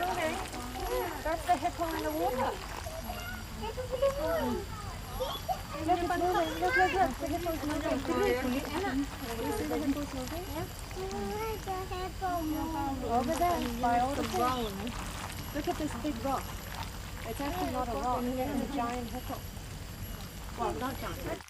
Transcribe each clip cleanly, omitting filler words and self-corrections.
moving. That's the hippo in the water. Look, it's moving. Look, look, look. The hippo's moving. You see the hippo's moving? Over there, by all the fish. Look at this big rock. It's actually not a rock. It's a giant hippo. Well, not giant.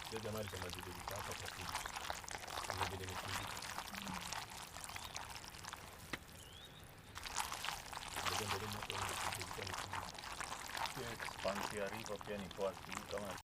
Ndio jamaa alishamalizika hapa kwa kile. Ndio vile nikindi. Ndio ndio ndio. Pia expansion ya river pia ni poa kama